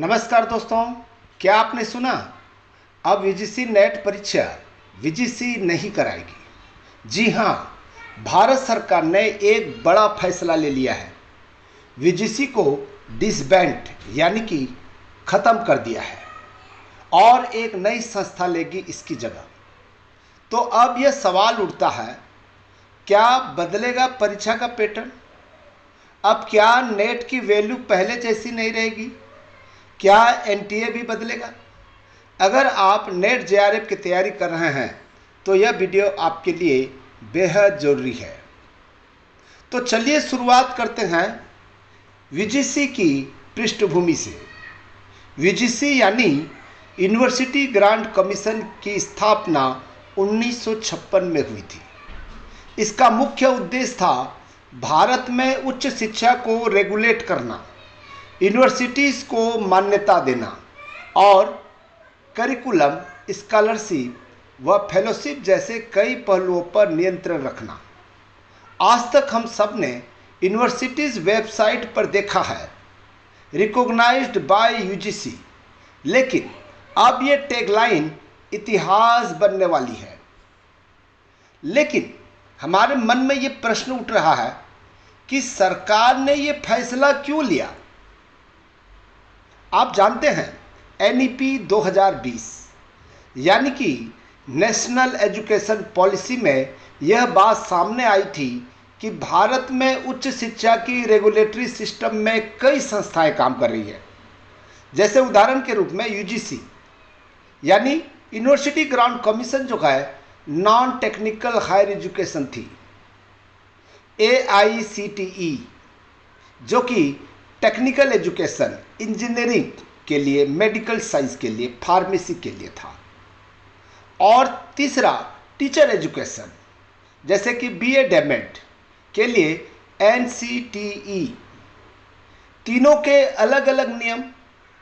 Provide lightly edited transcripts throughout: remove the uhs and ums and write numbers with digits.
नमस्कार दोस्तों, क्या आपने सुना? अब यूजीसी नेट परीक्षा यूजीसी नहीं कराएगी। जी हाँ, भारत सरकार ने एक बड़ा फैसला ले लिया है। यूजीसी को डिसबैंड यानी कि ख़त्म कर दिया है और एक नई संस्था लेगी इसकी जगह। तो अब यह सवाल उठता है, क्या बदलेगा परीक्षा का पैटर्न? अब क्या नेट की वैल्यू पहले जैसी नहीं रहेगी? क्या एनटीए भी बदलेगा? अगर आप नेट जेआरएफ की तैयारी कर रहे हैं तो यह वीडियो आपके लिए बेहद ज़रूरी है। तो चलिए शुरुआत करते हैं यूजीसी की पृष्ठभूमि से। यूजीसी यानी यूनिवर्सिटी ग्रांट कमीशन की स्थापना 1956 में हुई थी। इसका मुख्य उद्देश्य था भारत में उच्च शिक्षा को रेगुलेट करना, यूनिवर्सिटीज़ को मान्यता देना और करिकुलम, स्कॉलरशिप व फेलोशिप जैसे कई पहलुओं पर नियंत्रण रखना। आज तक हम सब ने यूनिवर्सिटीज़ वेबसाइट पर देखा है रिकॉग्नाइज्ड बाय यूजीसी, लेकिन अब ये टैगलाइन इतिहास बनने वाली है। लेकिन हमारे मन में ये प्रश्न उठ रहा है कि सरकार ने ये फैसला क्यों लिया? आप जानते हैं, एनईपी 2020 यानी कि नेशनल एजुकेशन पॉलिसी में यह बात सामने आई थी कि भारत में उच्च शिक्षा की रेगुलेटरी सिस्टम में कई संस्थाएं काम कर रही है। जैसे उदाहरण के रूप में यूजीसी यानी यूनिवर्सिटी ग्रांट कमीशन जो है नॉन टेक्निकल हायर एजुकेशन थी, एआईसीटीई जो कि टेक्निकल एजुकेशन, इंजीनियरिंग के लिए, मेडिकल साइंस के लिए, फार्मेसी के लिए था, और तीसरा टीचर एजुकेशन जैसे कि बीएड एमएड के लिए एनसीटीई। तीनों के अलग अलग नियम,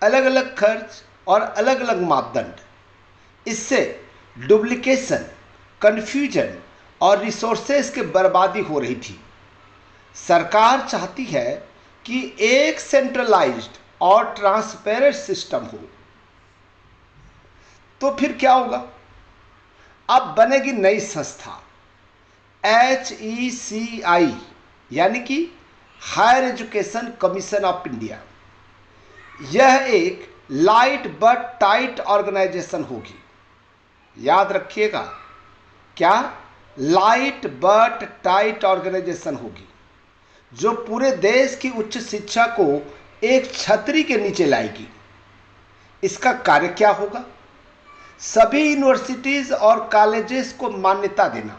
अलग अलग खर्च और अलग अलग मापदंड। इससे डुप्लीकेशन, कन्फ्यूजन और रिसोर्सेज की बर्बादी हो रही थी। सरकार चाहती है कि एक सेंट्रलाइज्ड और ट्रांसपेरेंट सिस्टम हो। तो फिर क्या होगा? अब बनेगी नई संस्था HECI यानी कि higher education commission of India. यह एक लाइट बट टाइट ऑर्गेनाइजेशन होगी। याद रखिएगा, क्या? लाइट बट टाइट ऑर्गेनाइजेशन होगी जो पूरे देश की उच्च शिक्षा को एक छतरी के नीचे लाएगी। इसका कार्य क्या होगा? सभी यूनिवर्सिटीज़ और कॉलेजेस को मान्यता देना,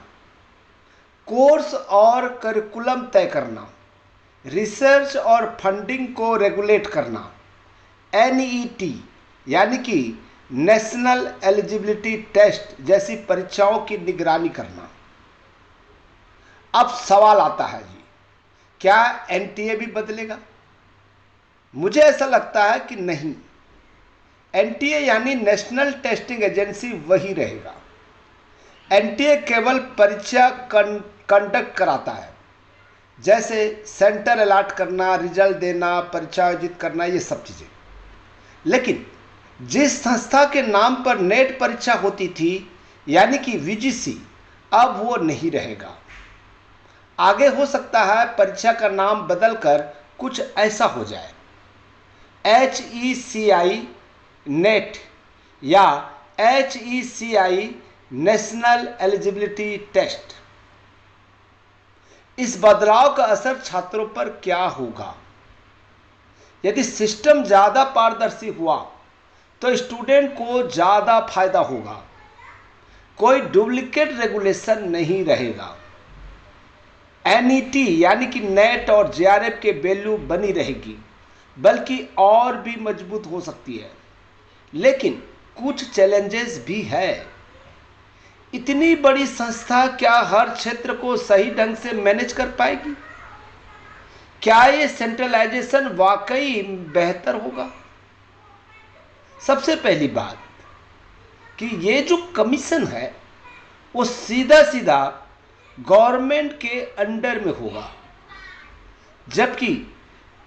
कोर्स और करिकुलम तय करना, रिसर्च और फंडिंग को रेगुलेट करना, NET यानी कि नेशनल एलिजिबिलिटी टेस्ट जैसी परीक्षाओं की निगरानी करना। अब सवाल आता है जी, क्या एनटीए भी बदलेगा? मुझे ऐसा लगता है कि नहीं। एनटीए यानी नेशनल टेस्टिंग एजेंसी वही रहेगा। एनटीए केवल परीक्षा कंडक्ट कराता है, जैसे सेंटर अलॉट करना, रिजल्ट देना, परीक्षा आयोजित करना, ये सब चीज़ें। लेकिन जिस संस्था के नाम पर नेट परीक्षा होती थी यानी कि यूजीसी, अब वो नहीं रहेगा। आगे हो सकता है परीक्षा का नाम बदलकर कुछ ऐसा हो जाए, HECI नेट या HECI नेशनल एलिजिबिलिटी टेस्ट। इस बदलाव का असर छात्रों पर क्या होगा? यदि सिस्टम ज़्यादा पारदर्शी हुआ तो स्टूडेंट को ज़्यादा फायदा होगा। कोई डुप्लीकेट रेगुलेशन नहीं रहेगा। NET यानी कि नेट और जेआरएफ के वैल्यू बनी रहेगी, बल्कि और भी मजबूत हो सकती है। लेकिन कुछ चैलेंजेस भी है। इतनी बड़ी संस्था क्या हर क्षेत्र को सही ढंग से मैनेज कर पाएगी? क्या ये सेंट्रलाइजेशन वाकई बेहतर होगा? सबसे पहली बात कि ये जो कमीशन है वो सीधा सीधा गवर्नमेंट के अंडर में होगा, जबकि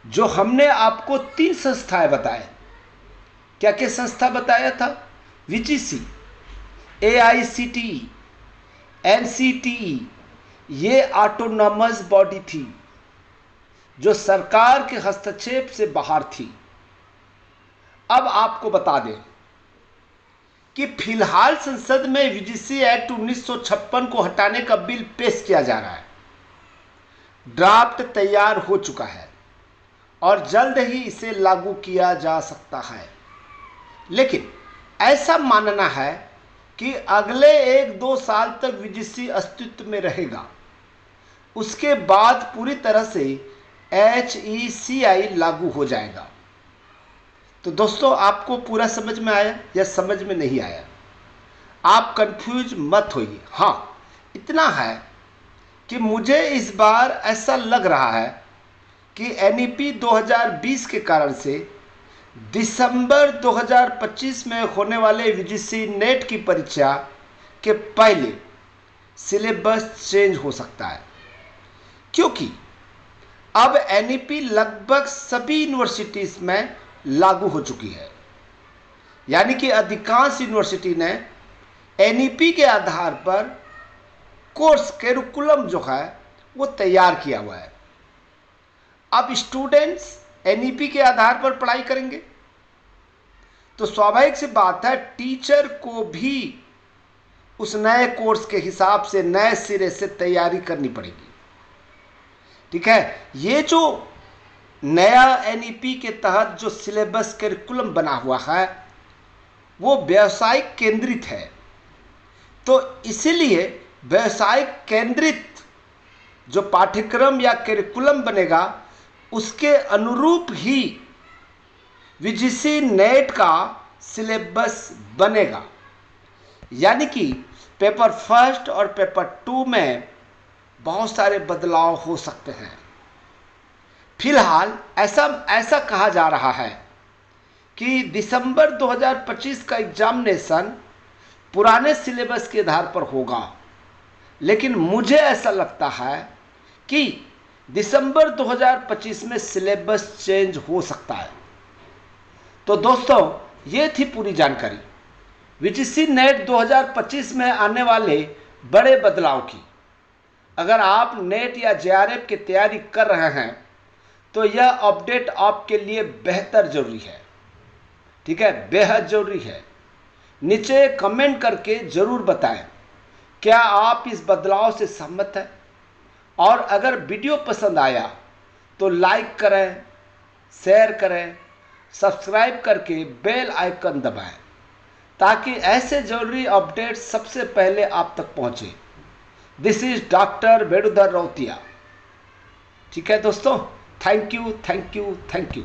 जो हमने आपको 3 संस्थाएं बताए क्या क्या संस्था बताया था? वीजीसी, एआईसीटीई, एनसीटीई, ये ऑटोनॉमस बॉडी थी जो सरकार के हस्तक्षेप से बाहर थी। अब आपको बता दें कि फिलहाल संसद में यूजीसी एक्ट 1956 को हटाने का बिल पेश किया जा रहा है। ड्राफ्ट तैयार हो चुका है और जल्द ही इसे लागू किया जा सकता है। लेकिन ऐसा मानना है कि अगले 1-2 साल तक यूजीसी अस्तित्व में रहेगा। उसके बाद पूरी तरह से HECI लागू हो जाएगा। तो दोस्तों, आपको पूरा समझ में आया या समझ में नहीं आया? आप कंफ्यूज मत होइए। हाँ, इतना है कि मुझे इस बार ऐसा लग रहा है कि NEP 2020 के कारण से दिसंबर 2025 में होने वाले यूजीसी नेट की परीक्षा के पहले सिलेबस चेंज हो सकता है, क्योंकि अब NEP लगभग सभी यूनिवर्सिटीज में लागू हो चुकी है। यानी कि अधिकांश यूनिवर्सिटी ने NEP के आधार पर कोर्स कैरिकुलम जो है वो तैयार किया हुआ है। अब स्टूडेंट्स NEP के आधार पर पढ़ाई करेंगे तो स्वाभाविक सी बात है, टीचर को भी उस नए कोर्स के हिसाब से नए सिरे से तैयारी करनी पड़ेगी। ठीक है, ये जो नया NEP के तहत जो सिलेबस कैरिकुलम बना हुआ है वो व्यवसायिक केंद्रित है। तो इसीलिए व्यवसायिक केंद्रित जो पाठ्यक्रम या कैरिकुलम बनेगा उसके अनुरूप ही यूजीसी नेट का सिलेबस बनेगा। यानी कि पेपर फर्स्ट और पेपर 2 में बहुत सारे बदलाव हो सकते हैं। फिलहाल ऐसा कहा जा रहा है कि दिसंबर 2025 का एग्जामिनेशन पुराने सिलेबस के आधार पर होगा, लेकिन मुझे ऐसा लगता है कि दिसंबर 2025 में सिलेबस चेंज हो सकता है। तो दोस्तों, ये थी पूरी जानकारी यूजीसी नेट 2025 में आने वाले बड़े बदलाव की। अगर आप नेट या JRF की तैयारी कर रहे हैं तो यह अपडेट आपके लिए बेहतर जरूरी है। ठीक है, बेहद जरूरी है। नीचे कमेंट करके जरूर बताएं क्या आप इस बदलाव से सहमत हैं, और अगर वीडियो पसंद आया तो लाइक करें, शेयर करें, सब्सक्राइब करके बेल आइकन दबाएं ताकि ऐसे जरूरी अपडेट सबसे पहले आप तक पहुंचे। This is doctor Venudhar Rautiya. ठीक है दोस्तों, thank you, thank you, thank you.